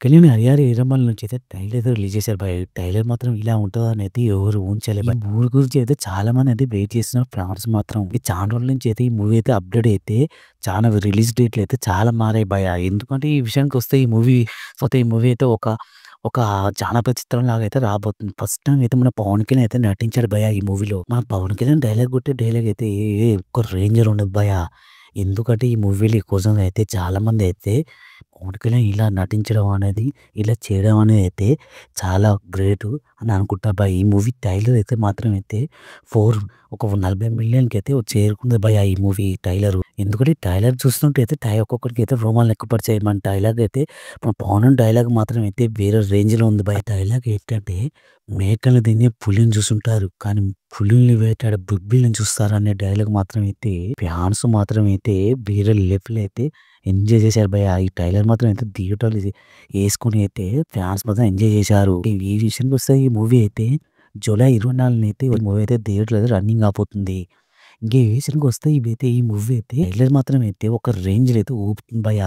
'కలిని హరిహర వీరమల్లు' నుంచి అయితే ట్రైలర్ అయితే రిలీజ్ చేశారు భయ్. ట్రైలర్ మాత్రం ఇలా ఉంటదనైతే ఎవరు ఊహించలే భయ్. ఈ మూవీ గురించి అయితే చాలా మంది అయితే వెయిట్ చేస్తున్నారు ఫ్యాన్స్ మాత్రం. ఈ చానా రోజుల నుంచి అయితే ఈ మూవీ అయితే అప్‌డేట్ అయితే చానా రిలీజ్ డేట్‌లు అయితే చాలా మారాయి భయ్య. ఎందుకంటే ఈ విషయానికొస్తే ఈ మూవీ అయితే ఒక జానపద చిత్రంలాగా అయితే రాబోతుంది. ఫస్ట్ టైమ్ అయితే మన 'పవన్ కళ్యాణ్' అయితే నటించాడు భయ్య ఈ మూవీలో. మన 'పవన్ కళ్యాణ్' డైలాగ్ కొట్టే డైలాగ్ అయితే ఒక రేంజ్‌లో ఉండదు భయ్య. ఎందుకంటే ఈ మూవీలో కోసం అయితే చాలామంది అయితే 'పవన్ కళ్యాణ్' ఇలా నటించడం అనేది, ఇలా చేయడం అనేది అయితే చాలా గ్రేటు అని అనుకుంటా భయ్. ఈ మూవీ ట్రైలర్ అయితే మాత్రం అయితే 4 ఒక 40,000,000కి అయితే చేరుకుంది భయ్య ఈ మూవీ ట్రైలరు. ఎందుకంటే ట్రైలర్ చూస్తుంటే అయితే ఒక్కొక్కరికి అయితే రోమాలు నిక్కపొడిచాయి. మన డైలాగ్ అయితే మన 'పవన్' డైలాగ్ మాత్రం అయితే వేరే రేంజ్‌లో ఉంది భయ్. డైలాగ్ ఏంటంటే మేకలు తినే పులిని చూసుంటారు. కానీ పులుల్ని వేటాడే బుబ్బిలిని చూస్తారనే డైలాగ్ మాత్రం అయితే ఫ్యాన్స్ మాత్రం అయితే వేరే లెవెల్ అయితే ఎంజాయ్ చేశారు భయ్య. ఈ ట్రైలర్ మాత్రం అయితే థియేటర్‌లో యేసుకొని అయితే ఫ్యాన్స్ మాత్రం ఎంజాయ్ చేశారు. ఈ విషయానికొస్తే ఈ మూవీ అయితే జూలై 24 అయితే ఈ మూవీ అయితే థియేటర్‌లో అయితే రన్నింగ్ అవబోతుంది. ఇంక ఈ విషయానికొస్తే ఈ మూవీ అయితే ట్రైలర్ మాత్రం అయితే ఒక రేంజ్‌లో అయితే ఊపుతుంది భయ్య.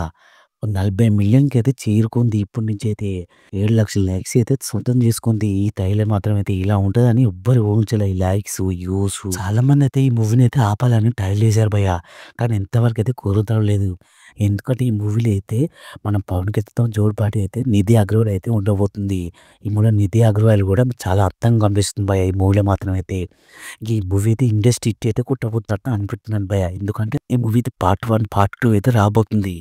40,000,000కి అయితే చేరుకుంది ఇప్పటి నుంచి అయితే. 7,00,000 లైక్స్ అయితే సొంతం చేసుకుంది. ఈ ట్రైలర్ మాత్రం అయితే ఇలా ఉంటదని ఎవ్వరు ఊహించలే. ఈ లైక్స్, వ్యూస్ చాలామంది అయితే ఈ మూవీని అయితే ఆపాలని ట్రైల్ చేశారు భయ్య. కానీ ఇంతవరకు అయితే కుదరలేదు. ఎందుకంటే ఈ మూవీలో అయితే మన 'పవన్ కళ్యాణ్‌తో' జోడిపాటి అయితే 'నిధి అగర్వాల్' అయితే ఉండబోతుంది. ఈ మూవీలో 'నిధి అగర్వాల్' కూడా చాలా అందంగా కనిపిస్తుంది భయ్య ఈ మూవీలో మాత్రం అయితే. ఈ మూవీ అయితే ఇండస్ట్రీ హిట్ అయితే కొట్టబోతున్నట్టు అనిపిస్తున్నాను భయ్య. ఎందుకంటే ఈ మూవీ అయితే పార్ట్ 1, పార్ట్ 2 అయితే రాబోతుంది.